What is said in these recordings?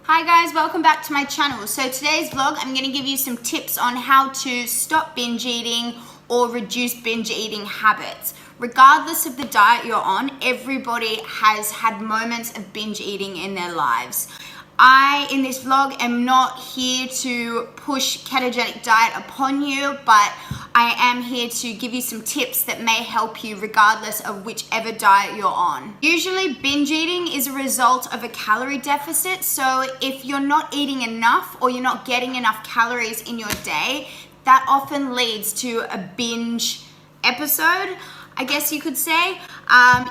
Hi guys, welcome back to my channel. So today's vlog, I'm going to give you some tips on how to stop binge eating or reduce binge eating habits. Regardless of the diet you're on, everybody has had moments of binge eating in their lives. In this vlog, am not here to push ketogenic diet upon you, but I am here to give you some tips that may help you regardless of whichever diet you're on. Usually binge eating is a result of a calorie deficit, so if you're not eating enough or you're not getting enough calories in your day, that often leads to a binge episode, I guess you could say.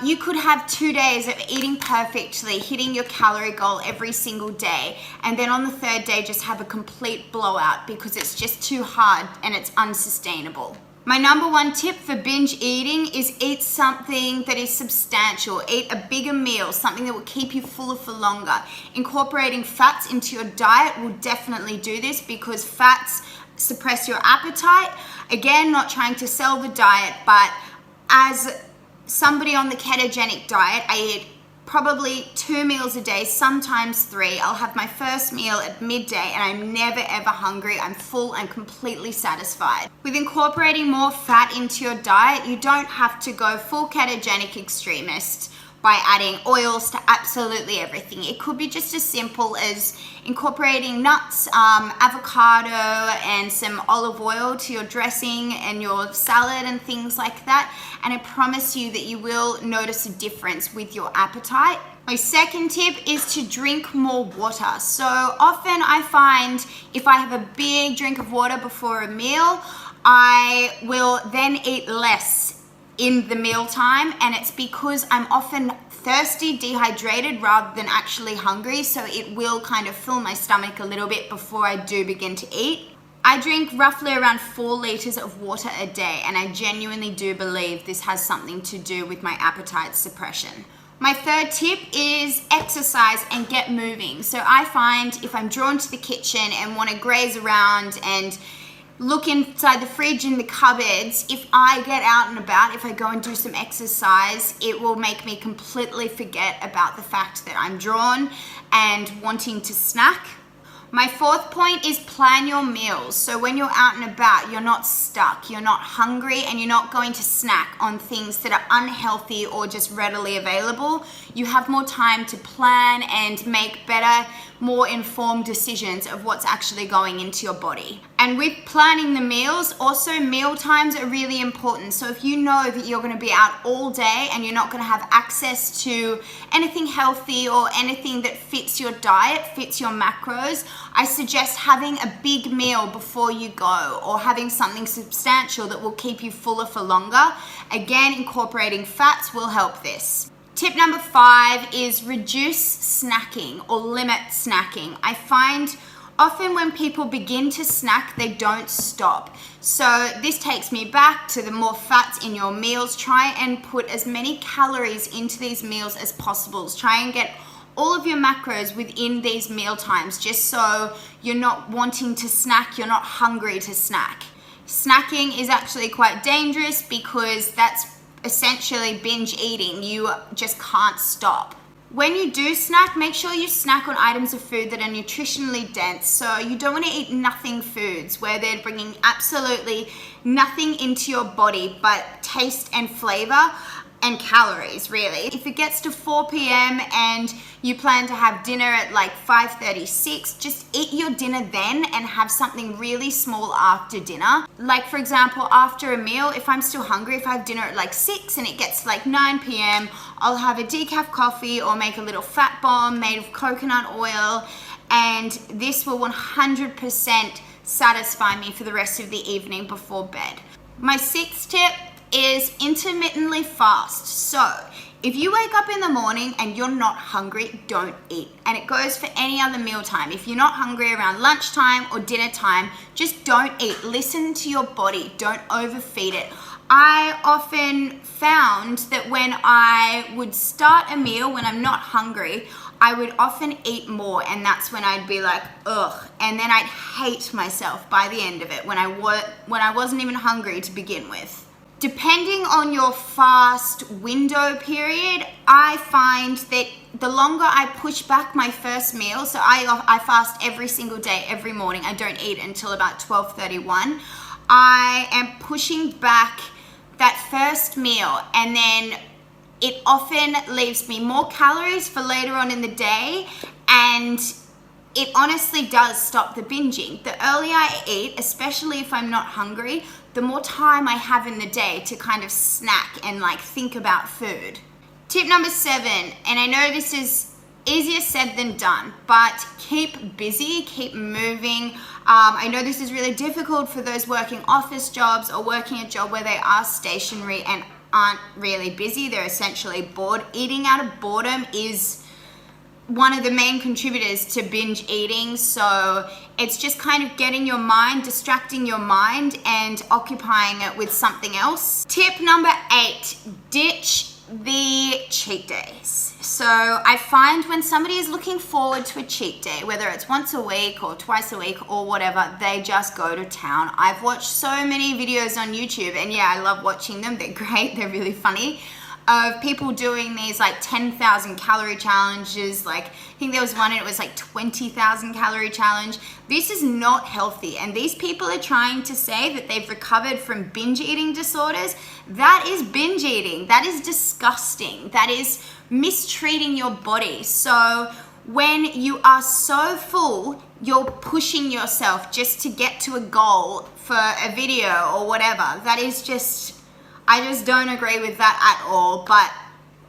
You could have 2 days of eating perfectly, hitting your calorie goal every single day, and then on the third day just have a complete blowout because it's just too hard and it's unsustainable. My number one tip for binge eating is eat something that is substantial. Eat a bigger meal, something that will keep you fuller for longer. Incorporating fats into your diet will definitely do this because fats suppress your appetite. Again, not trying to sell the diet, but as somebody on the ketogenic diet, I eat probably 2 meals a day, sometimes 3. I'll have my first meal at midday and I'm never ever hungry. I'm full and completely satisfied. With incorporating more fat into your diet, you don't have to go full ketogenic extremist by adding oils to absolutely everything. It could be just as simple as incorporating nuts, avocado, and some olive oil to your dressing and your salad and things like that. And I promise you that you will notice a difference with your appetite. My second tip is to drink more water. So often I find if I have a big drink of water before a meal, I will then eat less in the mealtime, and it's because I'm often thirsty, dehydrated rather than actually hungry, so it will kind of fill my stomach a little bit before I do begin to eat. I drink roughly around 4 liters of water a day, and I genuinely do believe this has something to do with my appetite suppression. My third tip is exercise and get moving. So I find if I'm drawn to the kitchen and want to graze around and look inside the fridge and the cupboards, if I get out and about, if I go and do some exercise, it will make me completely forget about the fact that I'm drawn and wanting to snack. My fourth point is plan your meals. So when you're out and about, you're not stuck, you're not hungry, and you're not going to snack on things that are unhealthy or just readily available. You have more time to plan and make better, more informed decisions of what's actually going into your body. And with planning the meals, also meal times are really important. So if you know that you're going to be out all day and you're not going to have access to anything healthy or anything that fits your diet, fits your macros, I suggest having a big meal before you go or having something substantial that will keep you fuller for longer. Again, incorporating fats will help this. Tip number 5 is reduce snacking or limit snacking. I find often when people begin to snack, they don't stop. So this takes me back to the more fats in your meals. Try and put as many calories into these meals as possible. Try and get all of your macros within these meal times, just so you're not wanting to snack, you're not hungry to snack. Snacking is actually quite dangerous because that's essentially binge eating. You just can't stop. When you do snack, make sure you snack on items of food that are nutritionally dense. So you don't want to eat nothing foods where they're bringing absolutely nothing into your body but taste and flavor and calories, really. If it gets to 4 p.m. and you plan to have dinner at like 5:36, just eat your dinner then and have something really small after dinner. Like for example, after a meal, if I'm still hungry, if I have dinner at like 6 and it gets to like 9 p.m., I'll have a decaf coffee or make a little fat bomb made of coconut oil, and this will 100% satisfy me for the rest of the evening before bed. My 6th tip is intermittently fast. So if you wake up in the morning and you're not hungry, don't eat. And it goes for any other meal time. If you're not hungry around lunchtime or dinner time, just don't eat. Listen to your body. Don't overfeed it. I often found that when I would start a meal when I'm not hungry, I would often eat more, and that's when I'd be like, ugh, and then I'd hate myself by the end of it when I wasn't even hungry to begin with. Depending on your fast window period, I find that the longer I push back my first meal, so I fast every single day, every morning. I don't eat until about 12:31. I am pushing back that first meal, and then it often leaves me more calories for later on in the day, and it honestly does stop the binging. The earlier I eat, especially if I'm not hungry, the more time I have in the day to kind of snack and like think about food. Tip number 7, and I know this is easier said than done, but keep busy, keep moving. I know this is really difficult for those working office jobs or working a job where they are stationary and aren't really busy. They're essentially bored. Eating out of boredom is one of the main contributors to binge eating. So it's just kind of getting your mind, distracting your mind and occupying it with something else. Tip number 8, ditch the cheat days. So I find when somebody is looking forward to a cheat day, whether it's once a week or twice a week or whatever, they just go to town. I've watched so many videos on YouTube, and yeah, I love watching them. They're great. They're really funny. Of people doing these like 10,000 calorie challenges. Like, I think there was one and it was like 20,000 calorie challenge. This is not healthy, and these people are trying to say that they've recovered from binge eating disorders. That is binge eating. That is disgusting. That is mistreating your body. So when you are so full, you're pushing yourself just to get to a goal for a video or whatever. That is just, I just don't agree with that at all. But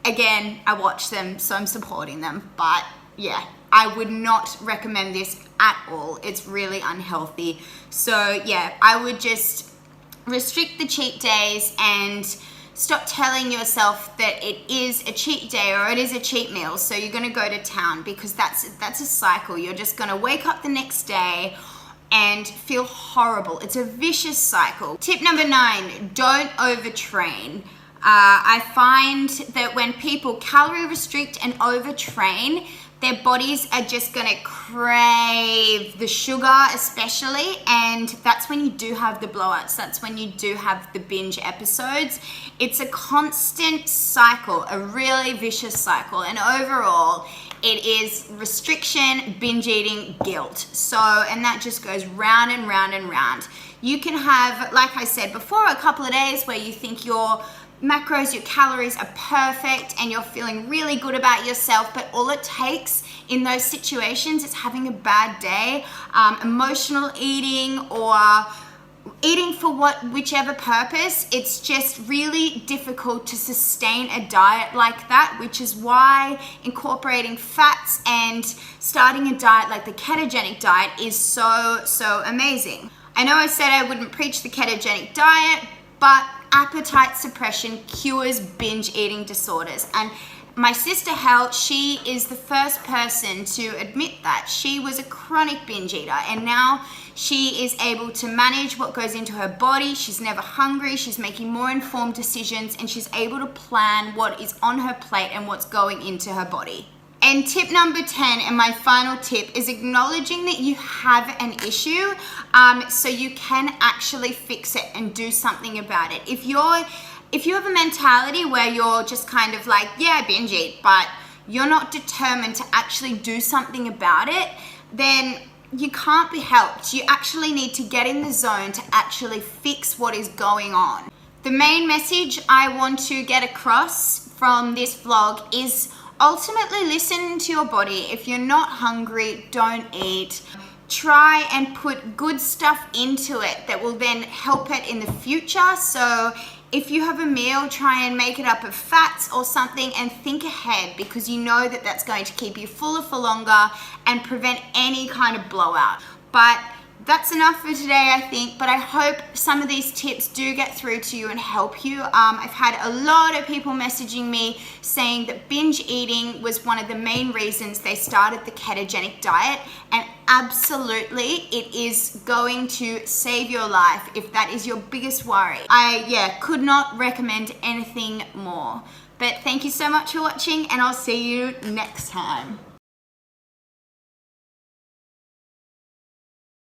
again, I watch them, so I'm supporting them. But yeah, I would not recommend this at all. It's really unhealthy. So yeah, I would just restrict the cheat days and stop telling yourself that it is a cheat day or it is a cheat meal, so you're gonna go to town, because that's a cycle. You're just gonna wake up the next day and feel horrible. It's a vicious cycle. Tip number 9, don't overtrain. I find that when people calorie restrict and overtrain, their bodies are just gonna crave the sugar especially, and that's when you do have the blowouts. That's when you do have the binge episodes. It's a constant cycle, a really vicious cycle, and overall, it is restriction, binge eating, guilt. So, and that just goes round and round and round. You can have, like I said before, a couple of days where you think your macros, your calories are perfect and you're feeling really good about yourself, but all it takes in those situations is having a bad day, emotional eating or eating for whichever purpose. It's just really difficult to sustain a diet like that, which is why incorporating fats and starting a diet like the ketogenic diet is so amazing. I know I said I wouldn't preach the ketogenic diet, but appetite suppression cures binge eating disorders. And my sister Hel, she is the first person to admit that. She was a chronic binge eater, and now she is able to manage what goes into her body. She's never hungry. She's making more informed decisions, and she's able to plan what is on her plate and what's going into her body. And tip number 10, and my final tip, is acknowledging that you have an issue, so you can actually fix it and do something about it. If you have a mentality where you're just kind of like, yeah, I binge eat, but you're not determined to actually do something about it, then you can't be helped. You actually need to get in the zone to actually fix what is going on. The main message I want to get across from this vlog is ultimately listen to your body. If you're not hungry, don't eat. Try and put good stuff into it that will then help it in the future. So if you have a meal, try and make it up of fats or something and think ahead, because you know that that's going to keep you fuller for longer and prevent any kind of blowout. But that's enough for today, I think, but I hope some of these tips do get through to you and help you. I've had a lot of people messaging me saying that binge eating was one of the main reasons they started the ketogenic diet, and absolutely it is going to save your life if that is your biggest worry. I could not recommend anything more. But thank you so much for watching, and I'll see you next time.